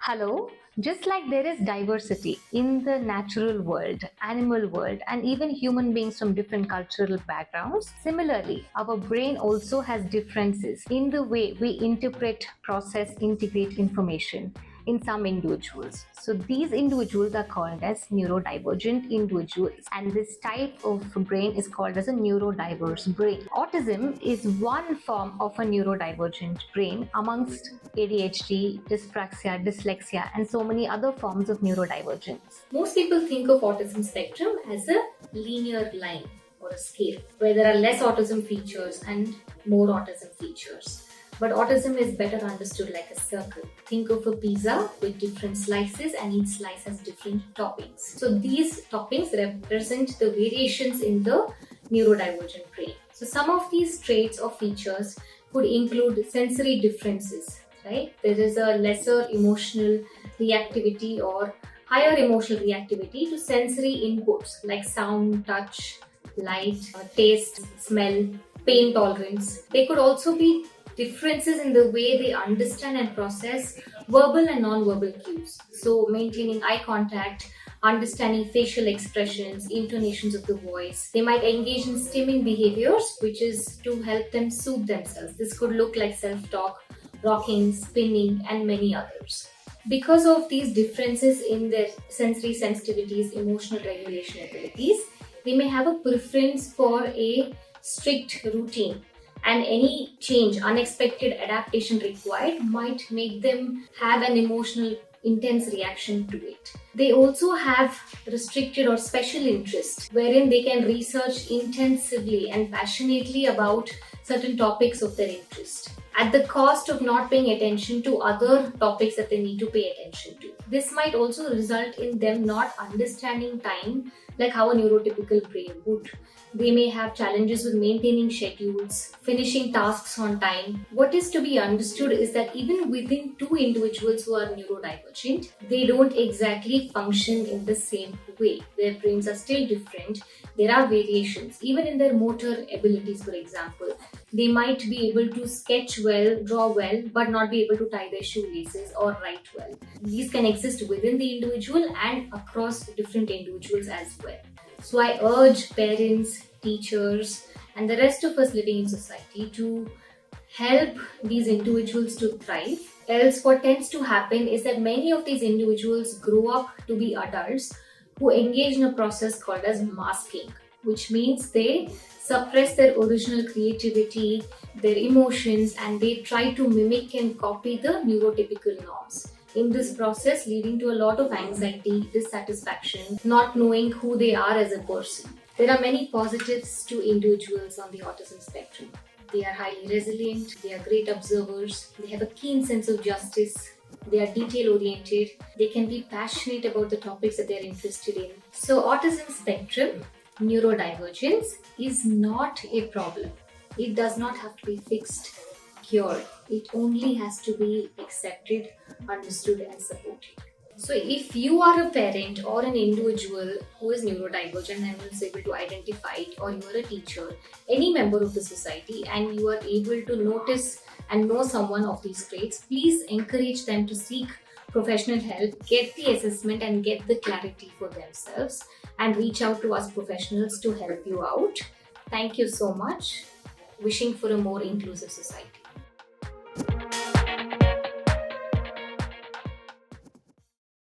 Hello. Just like there is diversity in the natural world, animal world, and even human beings from different cultural backgrounds, similarly, our brain also has differences in the way we interpret, process, integrate information in some individuals. So these individuals are called as neurodivergent individuals, and this type of brain is called as a neurodiverse brain. Autism is one form of a neurodivergent brain amongst ADHD, dyspraxia, dyslexia, and so many other forms of neurodivergence. Most people think of autism spectrum as a linear line or a scale where there are less autism features and more autism features. But autism is better understood like a circle. Think of a pizza with different slices and each slice has different toppings. So these toppings represent the variations in the neurodivergent brain. So some of these traits or features could include sensory differences, right? There is a lesser emotional reactivity or higher emotional reactivity to sensory inputs like sound, touch, light, taste, smell, pain tolerance. There could also be differences in the way they understand and process verbal and non-verbal cues. So maintaining eye contact, understanding facial expressions, intonations of the voice. They might engage in stimming behaviors, which is to help them soothe themselves. This could look like self-talk, rocking, spinning, and many others. Because of these differences in their sensory sensitivities, emotional regulation abilities, they may have a preference for a strict routine, and any change, unexpected adaptation required might make them have an emotional intense reaction to it. They also have restricted or special interest wherein they can research intensively and passionately about certain topics of their interest at the cost of not paying attention to other topics that they need to pay attention to. This might also result in them not understanding time like how a neurotypical brain would. They may have challenges with maintaining schedules, finishing tasks on time. What is to be understood is that even within two individuals who are neurodivergent, they don't exactly function in the same way. Their brains are still different. There are variations, even in their motor abilities, for example. They might be able to sketch well, draw well, but not be able to tie their shoelaces or write well. These can exist within the individual and across different individuals as well. So I urge parents, teachers, and the rest of us living in society to help these individuals to thrive. Else, what tends to happen is that many of these individuals grow up to be adults who engage in a process called as masking, which means they suppress their original creativity, their emotions, and they try to mimic and copy the neurotypical norms. In this process, leading to a lot of anxiety, dissatisfaction, not knowing who they are as a person. There are many positives to individuals on the autism spectrum. They are highly resilient, they are great observers, they have a keen sense of justice, they are detail oriented, they can be passionate about the topics that they are interested in. So, autism spectrum, neurodivergence, is not a problem. It does not have to be fixed, cured. It only has to be accepted, understood, and supported. So, if you are a parent or an individual who is neurodivergent and is able to identify it, or you are a teacher, any member of the society, and you are able to notice and know someone of these traits, please encourage them to seek professional help, get the assessment, and get the clarity for themselves, and reach out to us professionals to help you out. Thank you so much. Wishing for a more inclusive society.